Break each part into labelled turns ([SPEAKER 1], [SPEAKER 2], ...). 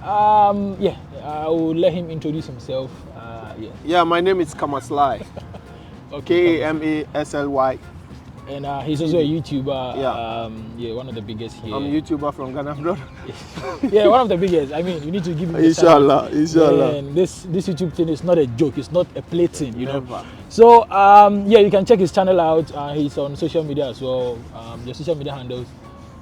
[SPEAKER 1] Yeah, I will let him introduce himself. Yeah.
[SPEAKER 2] Yeah, my name is Kamasly.
[SPEAKER 1] Okay.
[SPEAKER 2] Kamasly.
[SPEAKER 1] And he's also a YouTuber.
[SPEAKER 2] Yeah.
[SPEAKER 1] Yeah, one of the biggest here.
[SPEAKER 2] I'm a YouTuber from Ghana, brother.
[SPEAKER 1] Yeah, one of the biggest. I mean, you need to give him a
[SPEAKER 2] Inshallah, inshallah.
[SPEAKER 1] And this YouTube thing is not a joke. It's not a plaything, you know.
[SPEAKER 2] Never.
[SPEAKER 1] So yeah, you can check his channel out. He's on social media as well. The social media handles.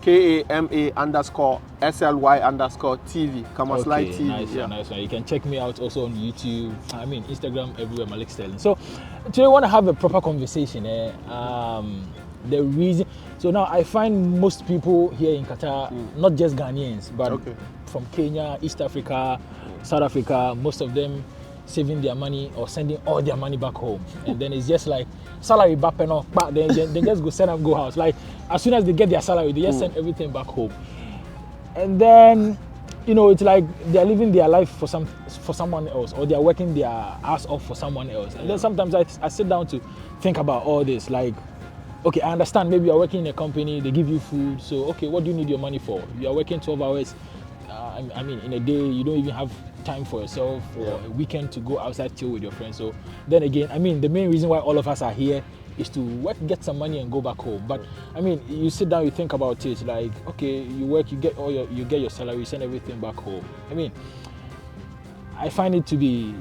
[SPEAKER 2] KAMA_SLY_TV. Kamasly TV.
[SPEAKER 1] Nice,
[SPEAKER 2] yeah.
[SPEAKER 1] Nice one. You can check me out also on YouTube. I mean, Instagram, everywhere, Maleeksterling. So today I want to have a proper conversation. The reason. So now I find most people here in Qatar, not just Ghanaians, but from Kenya, East Africa, South Africa, most of them saving their money or sending all their money back home. And then it's just like salary back and off, but then they just go send up, go house. Like as soon as they get their salary, they just send everything back home. And then, you know, it's like they're living their life for someone else, or they're working their ass off for someone else. And then sometimes I sit down to think about all this. Like, okay, I understand maybe you're working in a company, they give you food. So, okay, what do you need your money for? You're working 12 hours. I mean, in a day, you don't even have time for yourself or a weekend to go outside chill with your friends. So then again, I mean, the main reason why all of us are here is to work, get some money and go back home. But I mean, you sit down, you think about it, like, okay, you work, you get your salary, you send everything back home. I mean, I find it to be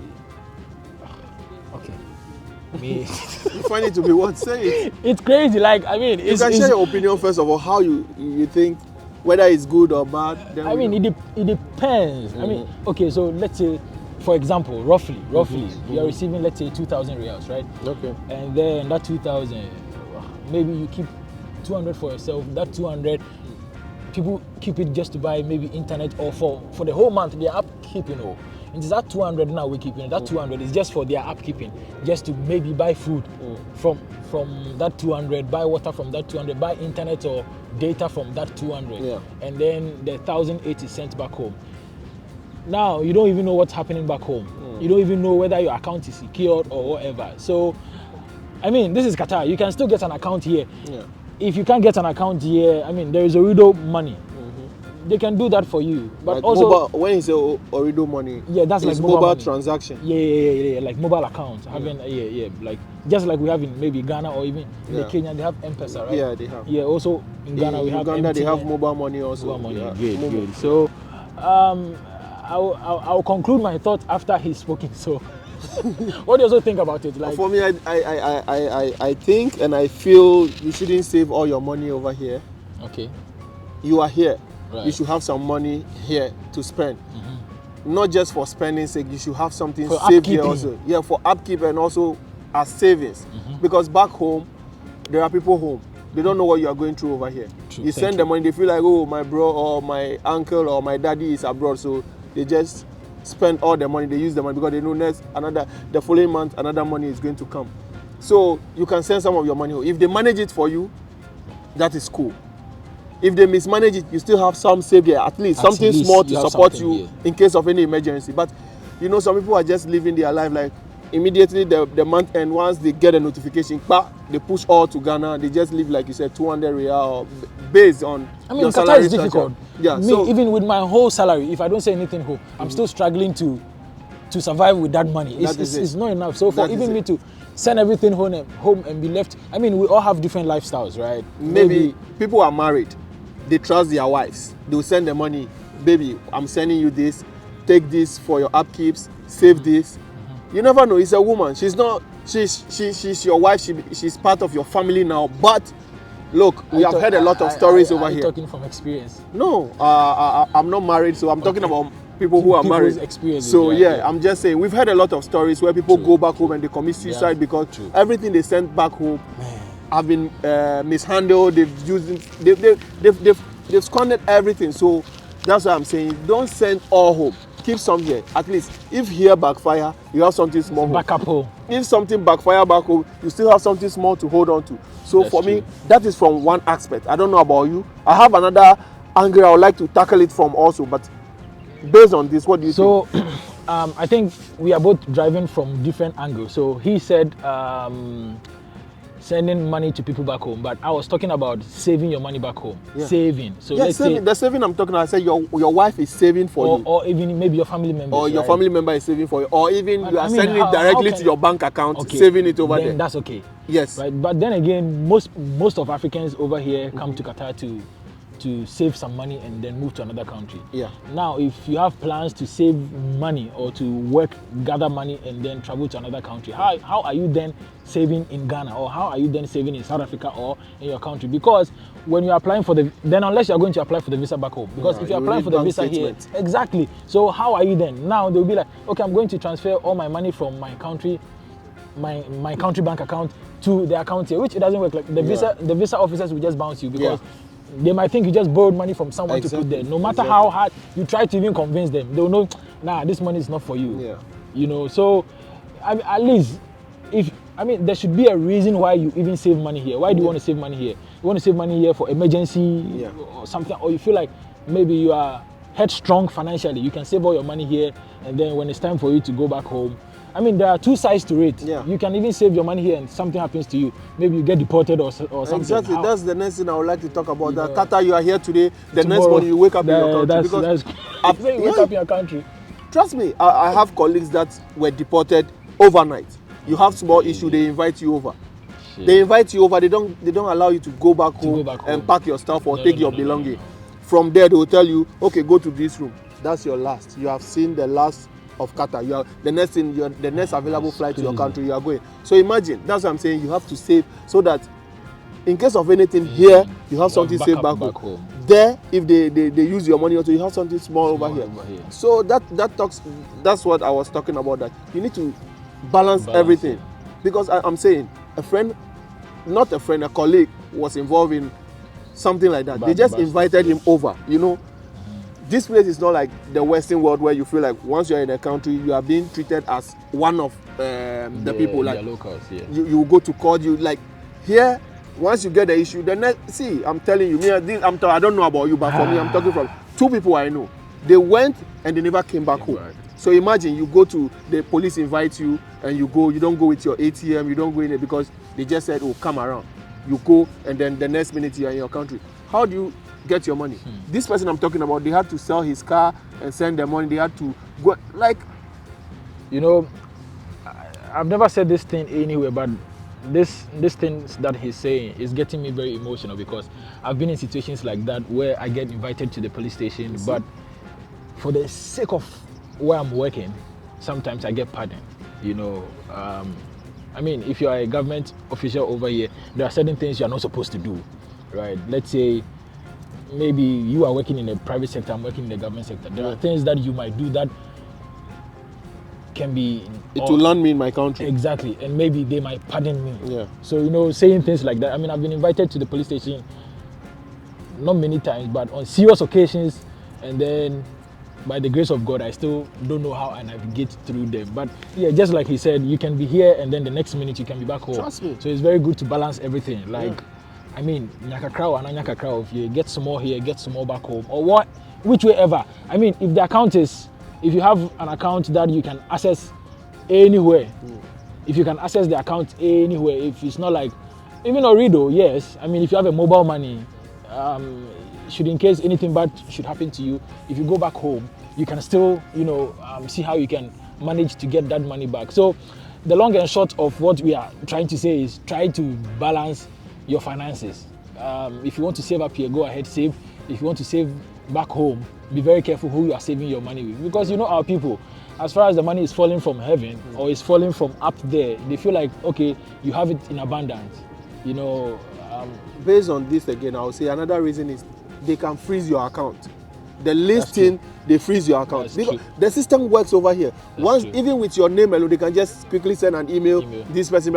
[SPEAKER 1] okay.
[SPEAKER 2] You find it to be what? Say it.
[SPEAKER 1] It's crazy. Like, I mean,
[SPEAKER 2] you can share your opinion first of all, how you think, whether it's good or bad. Then
[SPEAKER 1] I mean, it depends. I mean, okay, so let's say, for example, roughly, you are receiving, let's say, 2,000 riyals, right? Okay. And then that 2,000, maybe you keep 200 for yourself. That 200, people keep it just to buy maybe internet, or for the whole month, they are upkeeping. And it's that 200 now we're keeping. That 200 is just for their upkeeping, just to maybe buy food from that 200, buy water from that 200, buy internet or data from that 200, and then the 1,080 sent back home. Now you don't even know what's happening back home. You don't even know whether your account is secured or whatever. So, I mean, this is Qatar. You can still get an account here. If you can't get an account here, I mean, there is Orido money. They can do that for you, but like also
[SPEAKER 2] mobile, when you say Orido money,
[SPEAKER 1] that's like
[SPEAKER 2] mobile transaction.
[SPEAKER 1] Yeah, like mobile accounts. Having like just like we have in maybe Ghana or even in Kenya, they have M-Pesa, right?
[SPEAKER 2] Yeah, they have.
[SPEAKER 1] Yeah, also in Ghana we have
[SPEAKER 2] Uganda,
[SPEAKER 1] MTN.
[SPEAKER 2] they have mobile money also.
[SPEAKER 1] Mobile money, good. So, I'll conclude my thought after he's spoken. So, what do you also think about it? Like,
[SPEAKER 2] for me, I think and I feel you shouldn't save all your money over here.
[SPEAKER 1] Okay.
[SPEAKER 2] You are here.
[SPEAKER 1] Right.
[SPEAKER 2] You should have some money here to spend. Not just for spending sake, you should have something
[SPEAKER 1] for
[SPEAKER 2] saved
[SPEAKER 1] upkeeping.
[SPEAKER 2] Here also. Yeah, for upkeep and also as savings. Because back home, there are people home. They don't know what you are going through over here. You send them money, they feel like, oh, my bro or my uncle or my daddy is abroad. So they just spend all their money. They use the money because they know the following month, another money is going to come. So you can send some of your money home. If they manage it for you, that is cool. If they mismanage it, you still have some saved here, at least something small to support you in case of any emergency. But you know, some people are just living their life like immediately the month end, once they get a notification, they push all to Ghana. They just live like you said, 200 riyal based on.
[SPEAKER 1] I mean,
[SPEAKER 2] your
[SPEAKER 1] Qatar
[SPEAKER 2] salary
[SPEAKER 1] is difficult.
[SPEAKER 2] Yeah,
[SPEAKER 1] me, even with my whole salary, if I don't say anything home, I'm still struggling to survive with that money. It's not enough. So for even me to send everything home and be left, I mean, we all have different lifestyles, right?
[SPEAKER 2] Maybe people are married. They trust their wives. They will send the money. Baby, I'm sending you this. Take this for your upkeeps. Save this. You never know. It's a woman. She's not. She's your wife. She's part of your family now. But look, we have heard a lot of stories over here.
[SPEAKER 1] Talking from experience.
[SPEAKER 2] No, I'm not married, so I'm talking about people who are married. So I'm just saying we've heard a lot of stories where people go back home and they commit suicide because everything they sent back home have been mishandled. They've squandered everything. So that's why I'm saying don't send all home. Keep some here. At least if here backfire, you have something small.
[SPEAKER 1] Back up home.
[SPEAKER 2] If something backfire back home, you still have something small to hold on to. So that's for me, that is from one aspect. I don't know about you. I have another angle I would like to tackle it from also. But based on this, what do you think?
[SPEAKER 1] So I think we are both driving from different angles. So he said sending money to people back home, but I was talking about saving your money back home.
[SPEAKER 2] Yeah.
[SPEAKER 1] Saving. So
[SPEAKER 2] yeah,
[SPEAKER 1] let's
[SPEAKER 2] saving,
[SPEAKER 1] say
[SPEAKER 2] the saving I'm talking about, I said your wife is saving for you.
[SPEAKER 1] Or even maybe your family member.
[SPEAKER 2] Or your family member is saving for you. Or even
[SPEAKER 1] But
[SPEAKER 2] you are
[SPEAKER 1] I mean,
[SPEAKER 2] sending it directly to your bank account, saving it over
[SPEAKER 1] then
[SPEAKER 2] there.
[SPEAKER 1] That's okay.
[SPEAKER 2] Yes.
[SPEAKER 1] Right. But then again, most of Africans over here come to Qatar to save some money and then move to another country.
[SPEAKER 2] Yeah.
[SPEAKER 1] Now, if you have plans to save money or to work, gather money and then travel to another country, how are you then saving in Ghana, or how are you then saving in South Africa or in your country? Because when you're applying for then unless you're going to apply for the visa back home, because if you're applying for the visa here, exactly. So how are you then? Now they'll be like, okay, I'm going to transfer all my money from my country, my country bank account to the account here, which it doesn't work like the visa officers will just bounce you because they might think you just borrowed money from someone to put there. No matter how hard you try to even convince them, they'll know, nah, this money is not for you.
[SPEAKER 2] Yeah.
[SPEAKER 1] You know, so at least there should be a reason why you even save money here. Why do you want to save money here? You want to save money here for emergency or something, or you feel like maybe you are headstrong financially. You can save all your money here, and then when it's time for you to go back home, I mean, there are two sides to it. Yeah. You can even save your money here and something happens to you. Maybe you get deported or something.
[SPEAKER 2] Exactly. That's the next thing I would like to talk about. That Qatar, you are here today. The next morning you wake up in your country.
[SPEAKER 1] You wake up in your country.
[SPEAKER 2] Trust me, I have colleagues that were deported overnight. You have small issue, they invite you over. They invite you over. They don't allow you to go back home and pack your stuff or take your belonging. From there, they will tell you, okay, go to this room. That's your last. You have seen the last of Qatar. You are the next available flight to your country. You are going. So imagine. That's what I'm saying. You have to save so that in case of anything here, you have something saved back home. There, if they use your money, also you have something small over here. So that's what I was talking about. That you need to balance everything, because I'm saying a colleague was involved in something like that. They just invited him over. You know. This place is not like the Western world where you feel like once you're in a country, you are being treated as one of the people. Like
[SPEAKER 1] locals,
[SPEAKER 2] you go to court. You like here. Once you get the issue, I'm telling you, I don't know about you, but for me, I'm talking from two people I know. They went and they never came back home. So imagine you go to the police, invite you, and you go. You don't go with your ATM. You don't go in it because they just said, "Oh, come around." You go, and then the next minute you are in your country. How do you get your money? This person I'm talking about, they had to sell his car and send the money. They had to go, like,
[SPEAKER 1] you know, I've never said this thing anywhere, but this things that he's saying is getting me very emotional, because I've been in situations like that where I get invited to the police station, but for the sake of where I'm working, sometimes I get pardoned. You know, I mean, if you are a government official over here, there are certain things you are not supposed to do, right? Let's say maybe you are working in the private sector, I'm working in the government sector. There are things that you might do that can be...
[SPEAKER 2] It will land me in my country.
[SPEAKER 1] Exactly. And maybe they might pardon me.
[SPEAKER 2] Yeah.
[SPEAKER 1] So, you know, saying things like that. I mean, I've been invited to the police station, not many times, but on serious occasions. And then, by the grace of God, I still don't know how I navigate through them. But yeah, just like he said, you can be here and then the next minute you can be back home.
[SPEAKER 2] Trust me.
[SPEAKER 1] So it's very good to balance everything. Like, I mean, nyaka here, get some more here, get some more back home, or what, which way ever. I mean, if you have an account that you can access anywhere, if you can access the account anywhere, if it's not like, even Orido, yes. I mean, if you have a mobile money, should in case anything bad should happen to you, if you go back home, you can still, see how you can manage to get that money back. So the long and short of what we are trying to say is try to balance your finances. If you want to save up here, go ahead, save. If you want to save back home, be very careful who you are saving your money with, because our people, as far as the money is falling from heaven or is falling from up there, they feel like, okay, you have it in abundance.
[SPEAKER 2] Based on this again, I would say another reason is they can freeze your account. The listing, they freeze your account. Because the system works over here. Even with your name alone, they can just quickly send an email. This person,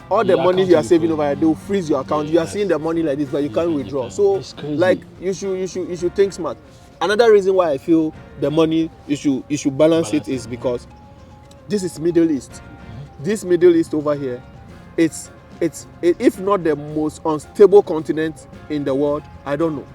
[SPEAKER 2] all the money you are saving over here, they will freeze your account. You are seeing the money like this, but you can't withdraw. So, like, you should think smart. Another reason why I feel the money you should balance it is because this is Middle East. This Middle East over here, it's if not the most unstable continent in the world, I don't know.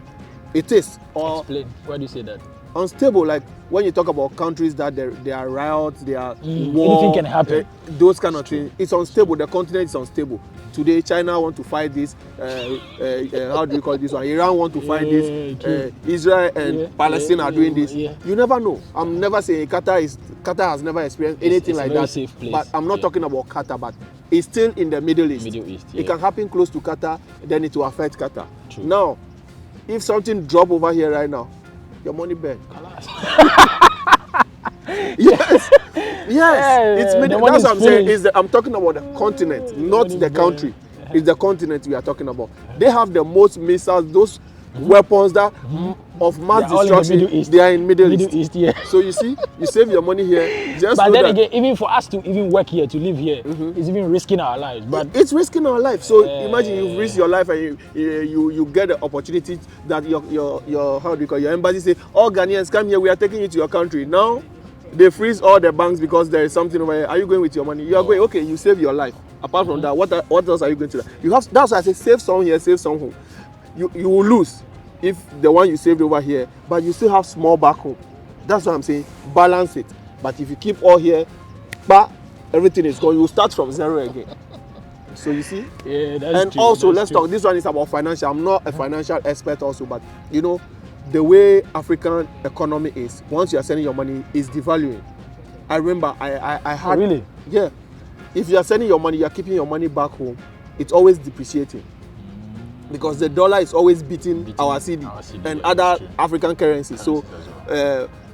[SPEAKER 2] It is.
[SPEAKER 1] Explain. Why do you say that?
[SPEAKER 2] Unstable, like when you talk about countries that there are riots, there are war,
[SPEAKER 1] anything can happen.
[SPEAKER 2] Those kind of things. It's unstable. The continent is unstable. Today, China want to fight this. How do you call this one? Iran want to fight this. Israel and Palestine are doing this. You never know. I'm never saying Qatar has never experienced anything like that.
[SPEAKER 1] Safe place.
[SPEAKER 2] But I'm not talking about Qatar, but it's still in the Middle East. It can happen close to Qatar, then it will affect Qatar.
[SPEAKER 1] True.
[SPEAKER 2] Now, if something drop over here right now, your money back. Yes. It's Middle. That's what I'm saying. I'm talking about the continent, not the country. It's the continent we are talking about. They have the most missiles, those weapons that of mass destruction. They are in Middle East. So you see, you save your money here. Just
[SPEAKER 1] but then again, even for us to even work here, to live here, it's even risking our lives. But
[SPEAKER 2] it's risking our life. So imagine you risk your life and you get the opportunity that your how do you call your embassy say, all Ghanaians come here, we are taking you to your country. Now they freeze all the banks because there is something over here. Are you going with your money? You are going. Okay, you save your life. Apart from that, what else are you going to do? That's why I say save some here, save some home. You will lose if the one you saved over here, but you still have small back home. That's what I'm saying. Balance it. But if you keep all here, but everything is gone. You start from zero again. So you see?
[SPEAKER 1] Yeah, that's
[SPEAKER 2] and
[SPEAKER 1] true.
[SPEAKER 2] Also, let's talk. This one is about financial. I'm not a financial expert also, but you know, the way African economy is, once you are sending your money, is devaluing. I remember I had...
[SPEAKER 1] Really?
[SPEAKER 2] Yeah. If you are sending your money, you are keeping your money back home, it's always depreciating. Because the dollar is always beating our CD and other African currencies. So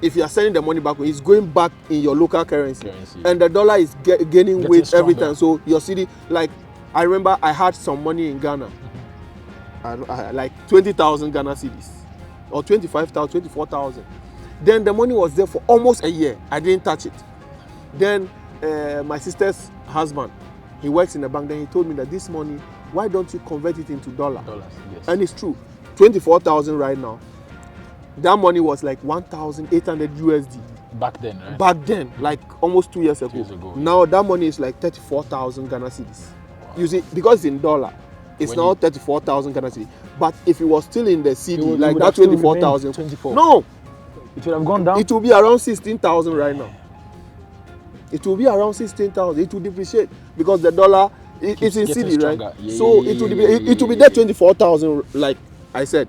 [SPEAKER 2] if you are sending the money back, it's going back in your local currency. And the dollar is gaining weight every time. So your CD, like I remember I had some money in Ghana, like 20,000 Ghana cedis, or 25,000, 24,000. Then the money was there for almost a year. I didn't touch it. Then my sister's husband, he works in a bank. Then he told me that this money, why don't you convert it into dollars? Yes. And it's true. 24,000 right now. That money was like 1,800 USD.
[SPEAKER 1] Back then, right?
[SPEAKER 2] Back then, like almost 2 years ago. Now that money is like 34,000 Ghana cedis. Wow. You see, because it's in dollar, it's now 34,000 Ghana cedis. But if it was still in the CD, like that 24,000, no,
[SPEAKER 1] it would have gone down.
[SPEAKER 2] It will be around 16,000 right now. It will be around 16,000. It will depreciate because the dollar it's in CD, right? So it will be there 24,000, like I said,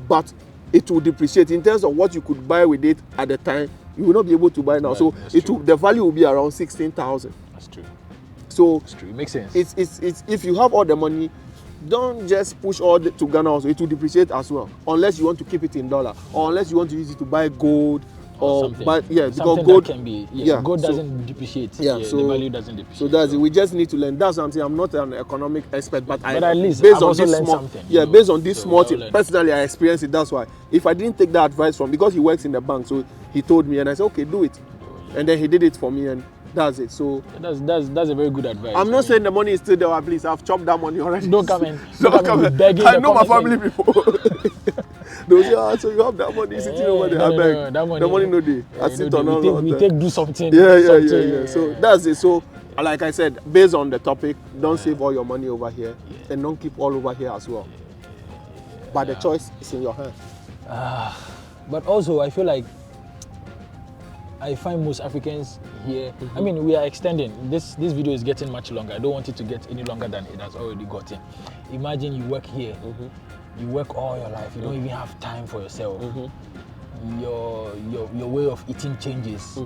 [SPEAKER 2] but it will depreciate in terms of what you could buy with it at the time. You will not be able to buy now. So the value will be around 16,000.
[SPEAKER 1] That's true.
[SPEAKER 2] So
[SPEAKER 1] that's true. It makes sense.
[SPEAKER 2] It's if you have all the money, don't just push all to Ghana also. It will depreciate as well, unless you want to keep it in dollar, or unless you want to use it to buy gold. Or but because gold
[SPEAKER 1] can be gold doesn't depreciate.
[SPEAKER 2] So
[SPEAKER 1] the value doesn't depreciate.
[SPEAKER 2] So that's it. We just need to learn. That's something. I'm not an economic expert, but
[SPEAKER 1] at least
[SPEAKER 2] based
[SPEAKER 1] I've
[SPEAKER 2] on
[SPEAKER 1] also
[SPEAKER 2] this
[SPEAKER 1] learned
[SPEAKER 2] small,
[SPEAKER 1] something.
[SPEAKER 2] based on this small thing. Personally, I experienced it. That's why. If I didn't take that advice from, because he works in the bank, so he told me, and I said, okay, do it, and then he did it for me, and that's it. So
[SPEAKER 1] that's a very good advice.
[SPEAKER 2] I'm not saying the money is still there. Please, I've chopped that money already.
[SPEAKER 1] Don't come in. Don't come in begging.
[SPEAKER 2] I know my family people. They'll say, so you have that money sitting over there. I beg. The money no day. I sit on all.
[SPEAKER 1] We take do something.
[SPEAKER 2] Yeah. So that's it. So like I said, based on the topic, don't save all your money over here and don't keep all over here as well. But the choice is in your hand.
[SPEAKER 1] But also, I feel like I find most Africans here. I mean, we are extending. This video is getting much longer. I don't want it to get any longer than it has already gotten. Imagine you work here. You work all your life. You don't even have time for yourself. Your way of eating changes.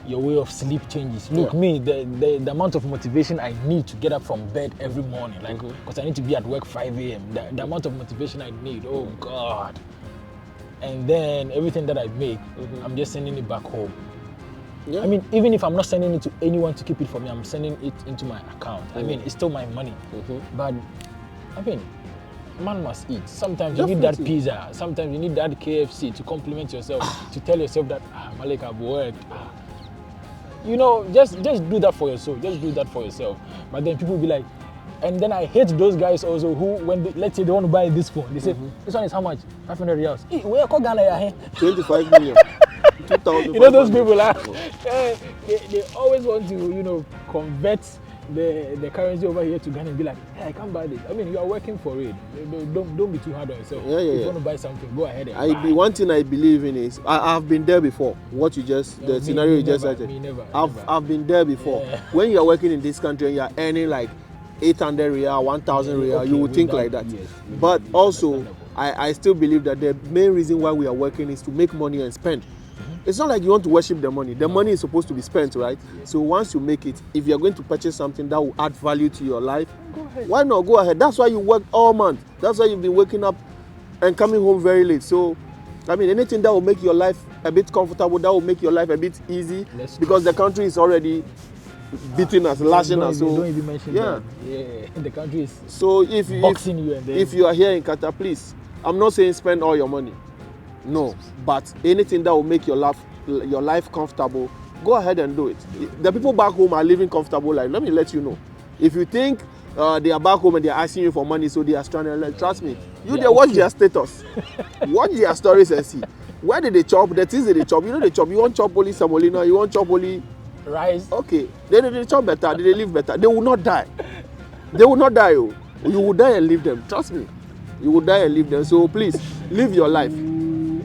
[SPEAKER 1] Your way of sleep changes. Look, me, the amount of motivation I need to get up from bed every morning, like, because I need to be at work 5 a.m. The amount of motivation I need, oh God. And then everything that I make, I'm just sending it back home. I mean, even if I'm not sending it to anyone to keep it for me, I'm sending it into my account. I mean, it's still my money. But, I mean, man must eat. Sometimes you need that pizza. Sometimes you need that KFC to compliment yourself, to tell yourself that, Malik, I've worked. You know, just do that for yourself. Just do that for yourself. But then people will be like, and then I hate those guys also who, when let's say they want to buy this phone, they say, this one is how much? 500 reals. Hey, where call Ghana?
[SPEAKER 2] 25 million. 2,000.
[SPEAKER 1] You know those people, they always want to, convert the currency over here to Ghana and be like, hey, I can't buy this. I mean, you are working for it. Don't be too hard on yourself.
[SPEAKER 2] Yeah.
[SPEAKER 1] If you want to buy something, go ahead and buy.
[SPEAKER 2] One thing I believe in is I've been there before. What you just the scenario you just said. I've been there before. Yeah. When you are working in this country and you are earning like 800 riyal, 1,000 riyal, you would think like that. Yes, but also, I still believe that the main reason why we are working is to make money and spend. It's not like you want to worship the money. The money is supposed to be spent, right? Yes. So once you make it, if you're going to purchase something that will add value to your life, go ahead. Why not? Go ahead. That's why you work all month. That's why you've been waking up and coming home very late. So, I mean, anything that will make your life a bit comfortable, that will make your life a bit easy, because the country is already beating us, lashing us. So
[SPEAKER 1] don't even mention that. Yeah, the country is
[SPEAKER 2] boxing you. And then if you are here in Qatar, please, I'm not saying spend all your money. No, but anything that will make your life comfortable, go ahead and do it. The people back home are living comfortable life. Let me let you know. If you think they are back home and they are asking you for money, so they are stranded, trust me, watch their status, watch their stories and see. Where did they chop? The things that they chop, they chop. You want chop only semolina, you want chop only
[SPEAKER 1] rice.
[SPEAKER 2] Okay, they chop better, they live better. They will not die. They will not die. You will die and leave them. Trust me, you will die and leave them. So please, live your life.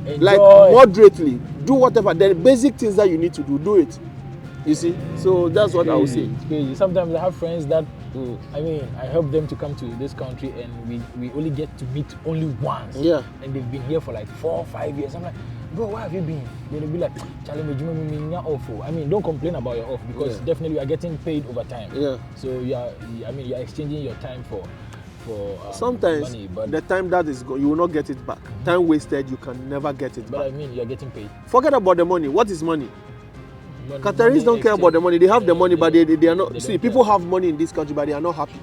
[SPEAKER 2] Enjoy. Like moderately, do whatever the basic things that you need to do it. You see, so that's what I would say.
[SPEAKER 1] It's crazy. Sometimes I have friends that I mean, I help them to come to this country, and we only get to meet only once.
[SPEAKER 2] Yeah.
[SPEAKER 1] And they've been here for like 4 or 5 years. I'm like, bro, where have you been? They'll be like, Charlie, awful. I mean, don't complain about your off, because definitely you are getting paid over time. Yeah. So you are exchanging your time for
[SPEAKER 2] sometimes
[SPEAKER 1] money, but
[SPEAKER 2] the time that is gone, you will not get it back. Time wasted, you can never get it back.
[SPEAKER 1] But I mean, you're getting paid.
[SPEAKER 2] Forget about the money. What is money? Qataris don't care about the money. They have the money, but they are not. See, people have money in this country, but they are not happy.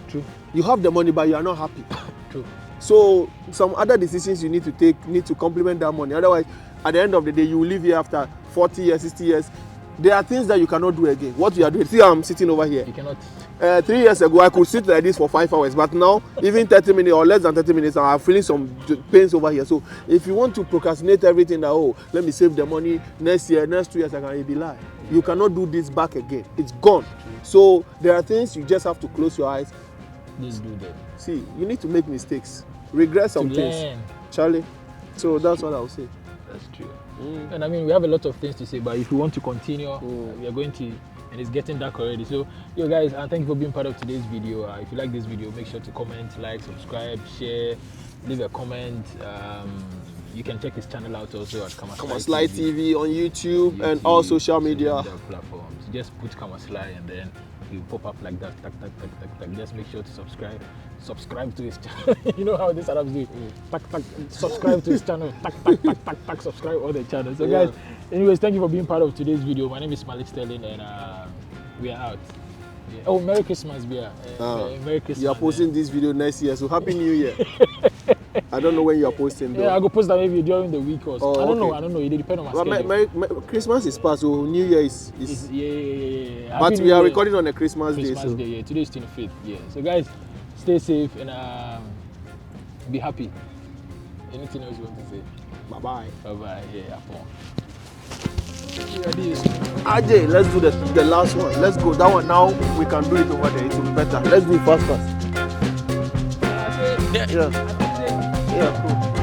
[SPEAKER 1] True.
[SPEAKER 2] You have the money, but you are not happy.
[SPEAKER 1] True.
[SPEAKER 2] So some other decisions you need to take need to complement that money. Otherwise, at the end of the day, you will live here after 40 years, 60 years. There are things that you cannot do again. What you are doing. See, I'm sitting over here.
[SPEAKER 1] You cannot.
[SPEAKER 2] 3 years ago, I could sit like this for 5 hours, but now, even 30 minutes or less than 30 minutes, I'm feeling some pains over here. So, if you want to procrastinate everything that, let me save the money next year, next 2 years, I can be lie. You cannot do this back again. It's gone. So, there are things you just have to close your eyes.
[SPEAKER 1] Just do that.
[SPEAKER 2] See, you need to make mistakes, regret some things, Charlie. So, that's what I would say.
[SPEAKER 1] That's true. And I mean, we have a lot of things to say, but if you want to continue, we are going to, and it's getting dark already. So, you guys, thank you for being part of today's video. If you like this video, make sure to comment, like, subscribe, share, leave a comment. You can check his channel out also at
[SPEAKER 2] Kamaslai TV on YouTube and all social media
[SPEAKER 1] platforms. Just put Kamaslai and then you pop up like that. Just make sure to subscribe to his channel. You know how this Arabs do. Subscribe to his channel. Subscribe all the channels. So guys, anyways, thank you for being part of today's video. My name is Maleeksterling, and we are out. Yeah. Oh, Merry Christmas, Merry Christmas.
[SPEAKER 2] You are posting this video next year, so Happy New Year. I don't know when you are posting though.
[SPEAKER 1] Yeah, I go post that maybe during the week or so. I don't know. It depends on my
[SPEAKER 2] schedule. Christmas is past, so New Year is
[SPEAKER 1] yeah.
[SPEAKER 2] But we are recording on a Christmas day.
[SPEAKER 1] Day, yeah. Today is 25th. Yeah. So guys, stay safe and be happy. Anything else you want to say?
[SPEAKER 2] Bye-bye.
[SPEAKER 1] Bye-bye. Yeah,
[SPEAKER 2] Ajay, let's do the last one. Let's go. That one now we can do it over there. It will be better. Let's do it fast. Yeah, cool.